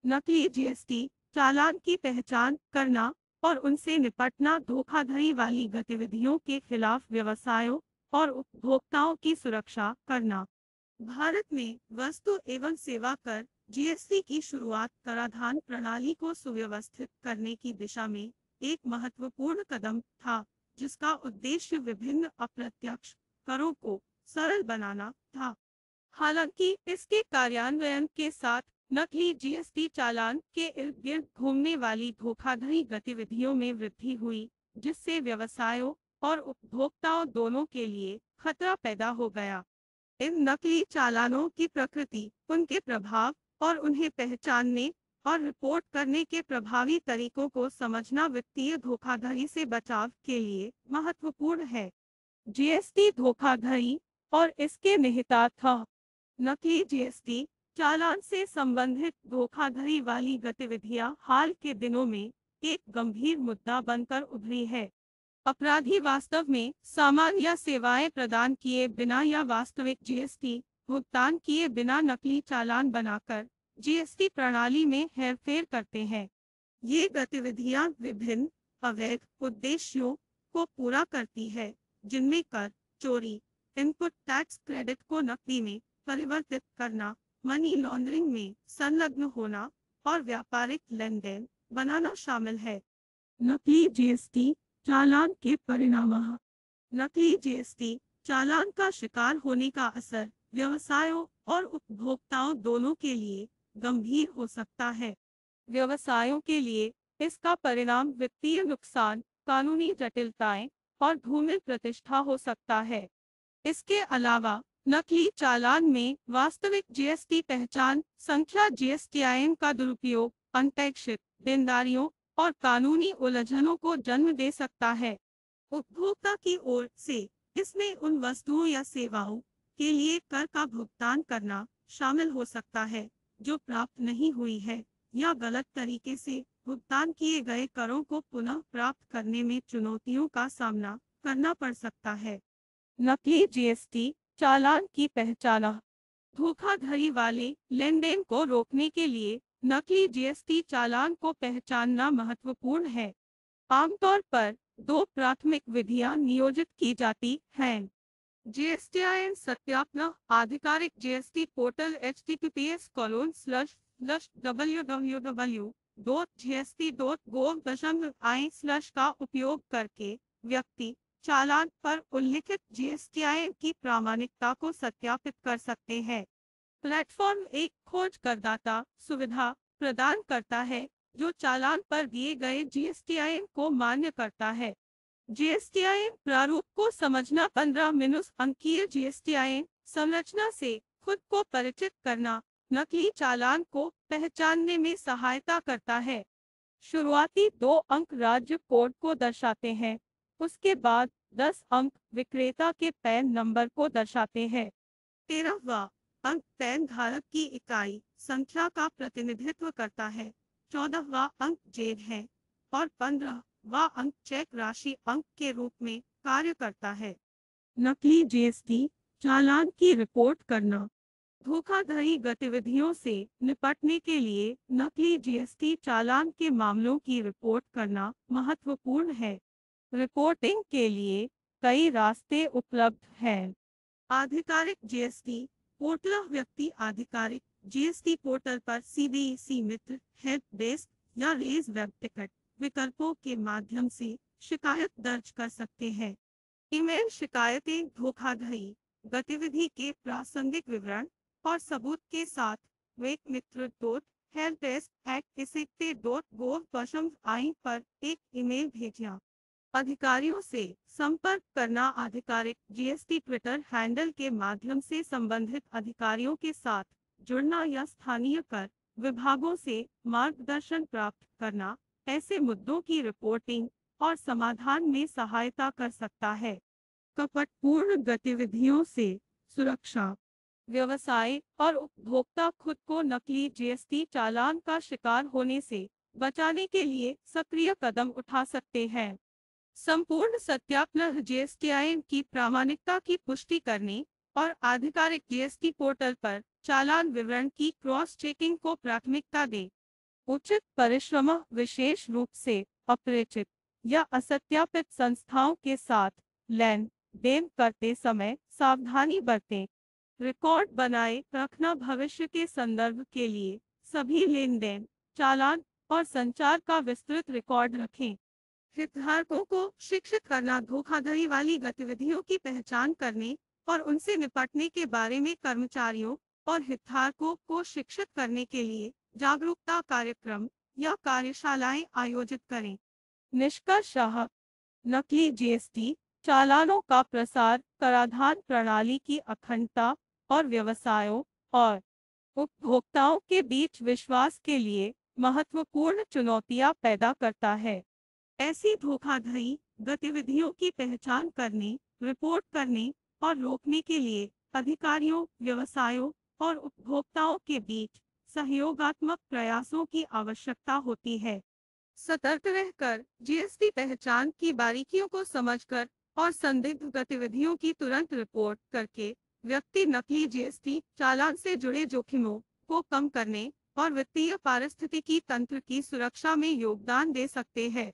नकली जीएसटी चालान की पहचान करना और उनसे निपटना, धोखाधड़ी वाली गतिविधियों के खिलाफ व्यवसायों और उपभोक्ताओं की सुरक्षा करना। भारत में वस्तु एवं सेवा कर जीएसटी की शुरुआत कराधान प्रणाली को सुव्यवस्थित करने की दिशा में एक महत्वपूर्ण कदम था, जिसका उद्देश्य विभिन्न अप्रत्यक्ष करों को सरल बनाना था। हालांकि इसके कार्यान्वयन के साथ नकली जीएसटी चालान के इर्द गिर्द घूमने वाली धोखाधड़ी गतिविधियों में वृद्धि हुई, जिससे व्यवसायों और उपभोक्ताओं दोनों के लिए खतरा पैदा हो गया। इन नकली चालानों की प्रकृति, उनके प्रभाव और उन्हें पहचानने और रिपोर्ट करने के प्रभावी तरीकों को समझना वित्तीय धोखाधड़ी से बचाव के लिए महत्वपूर्ण है। जीएसटी धोखाधड़ी और इसके निहितार्थ। नकली जीएसटी चालान से संबंधित धोखाधड़ी वाली गतिविधियां हाल के दिनों में एक गंभीर मुद्दा बनकर उभरी है। अपराधी वास्तव में सामान या सेवाएं प्रदान किए बिना या वास्तविक जीएसटी भुगतान किए बिना नकली चालान बनाकर जीएसटी प्रणाली में हेरफेर करते हैं। ये गतिविधियां विभिन्न अवैध उद्देश्यों को पूरा करती है, जिनमें कर चोरी, इनपुट टैक्स क्रेडिट को नकदी में परिवर्तित करना, मनी लॉन्ड्रिंग में संलग्न होना और व्यापारिक लेन देन बनाना शामिल है। नकली जीएसटी चालान के परिणाम। नकली जीएसटी चालान का शिकार होने का असर व्यवसायों और उपभोक्ताओं दोनों के लिए गंभीर हो सकता है। व्यवसायों के लिए इसका परिणाम वित्तीय नुकसान, कानूनी जटिलताएं और धूमिल प्रतिष्ठा हो सकता है। इसके अलावा नकली चालान में वास्तविक जीएसटी पहचान संख्या, जीएसटीआईएन का दुरुपयोग, अनपेक्षित देनदारियों और कानूनी उलझनों को जन्म दे सकता है। उपभोक्ता की ओर से इसमें उन वस्तुओं या सेवाओं के लिए कर का भुगतान करना शामिल हो सकता है जो प्राप्त नहीं हुई है, या गलत तरीके से भुगतान किए गए करों को पुनः प्राप्त करने में चुनौतियों का सामना करना पड़ सकता है। नकली जीएसटी चालान की पहचान। धोखाधड़ी वाले लेन देन को रोकने के लिए नकली जीएसटी चालान को पहचानना महत्वपूर्ण है। आमतौर पर दो प्राथमिक विधियां नियोजित की जाती हैं। जीएसटीआईएन सत्यापन। आधिकारिक जीएसटी पोर्टल https://www.gst.gov.in/ का उपयोग करके व्यक्ति चालान पर उल्लिखित जीएसटीआईएन की प्रामाणिकता को सत्यापित कर सकते हैं। प्लेटफॉर्म एक खोज करदाता सुविधा प्रदान करता है जो चालान पर दिए गए जीएसटीआईएन को मान्य करता है। जीएसटीआईएन प्रारूप को समझना। 15 अंकीय जीएसटीआईएन संरचना से खुद को परिचित करना नकली चालान को पहचानने में सहायता करता है। शुरुआती 2 अंक राज्य कोड को दर्शाते हैं, उसके बाद 10 अंक विक्रेता के पैन नंबर को दर्शाते हैं। 13वां अंक पैन धारक की इकाई संख्या का प्रतिनिधित्व करता है। 14वां अंक जेब है और 15वां अंक चेक राशि अंक के रूप में कार्य करता है। नकली जीएसटी चालान की रिपोर्ट करना। धोखाधड़ी गतिविधियों से निपटने के लिए नकली जीएसटी चालान के मामलों की रिपोर्ट करना महत्वपूर्ण है। रिपोर्टिंग के लिए कई रास्ते उपलब्ध हैं। आधिकारिक जीएसटी पोर्टल। व्यक्ति आधिकारिक जीएसटी पोर्टल पर सीबीसी मित्र, हेल्प डेस्क या रेज वेब टिकट विकल्पों के माध्यम से शिकायत दर्ज कर सकते हैं। ईमेल शिकायतें धोखाधड़ी गतिविधि के प्रासंगिक विवरण और सबूत के साथ वेक मित्र डॉट हेल्प डेस्क @gst.gov.in पर एक ईमेल भेजना। अधिकारियों से संपर्क करना। आधिकारिक जीएसटी ट्विटर हैंडल के माध्यम से संबंधित अधिकारियों के साथ जुड़ना या स्थानीय कर विभागों से मार्गदर्शन प्राप्त करना ऐसे मुद्दों की रिपोर्टिंग और समाधान में सहायता कर सकता है। कपटपूर्ण गतिविधियों से सुरक्षा। व्यवसाय और उपभोक्ता खुद को नकली जीएसटी चालान का शिकार होने से बचाने के लिए सक्रिय कदम उठा सकते हैं। संपूर्ण सत्यापन जीएसटीआईएन की प्रामाणिकता की पुष्टि करने और आधिकारिक जीएसटी पोर्टल पर चालान विवरण की क्रॉस चेकिंग को प्राथमिकता दें। उचित परिश्रम, विशेष रूप से अपरिचित या असत्यापित संस्थाओं के साथ लेन देन करते समय सावधानी बरतें। रिकॉर्ड बनाए रखना, भविष्य के संदर्भ के लिए सभी लेन देन, चालान और संचार का विस्तृत रिकॉर्ड रखें। हितधारकों को शिक्षित करना, धोखाधड़ी वाली गतिविधियों की पहचान करने और उनसे निपटने के बारे में कर्मचारियों और हितधारकों को शिक्षित करने के लिए जागरूकता कार्यक्रम या कार्यशालाएं आयोजित करें। निष्कर्षतः नकली जीएसटी चालानों का प्रसार कराधान प्रणाली की अखंडता और व्यवसायों और उपभोक्ताओं के बीच विश्वास के लिए महत्वपूर्ण चुनौतियां पैदा करता है। ऐसी धोखाधड़ी गतिविधियों की पहचान करने, रिपोर्ट करने और रोकने के लिए अधिकारियों, व्यवसायों और उपभोक्ताओं के बीच सहयोगात्मक प्रयासों की आवश्यकता होती है। सतर्क रहकर, जीएसटी पहचान की बारीकियों को समझकर और संदिग्ध गतिविधियों की तुरंत रिपोर्ट करके व्यक्ति नकली जीएसटी चालान से जुड़े जोखिमों को कम करने और वित्तीय पारिस्थितिकी तंत्र की सुरक्षा में योगदान दे सकते हैं।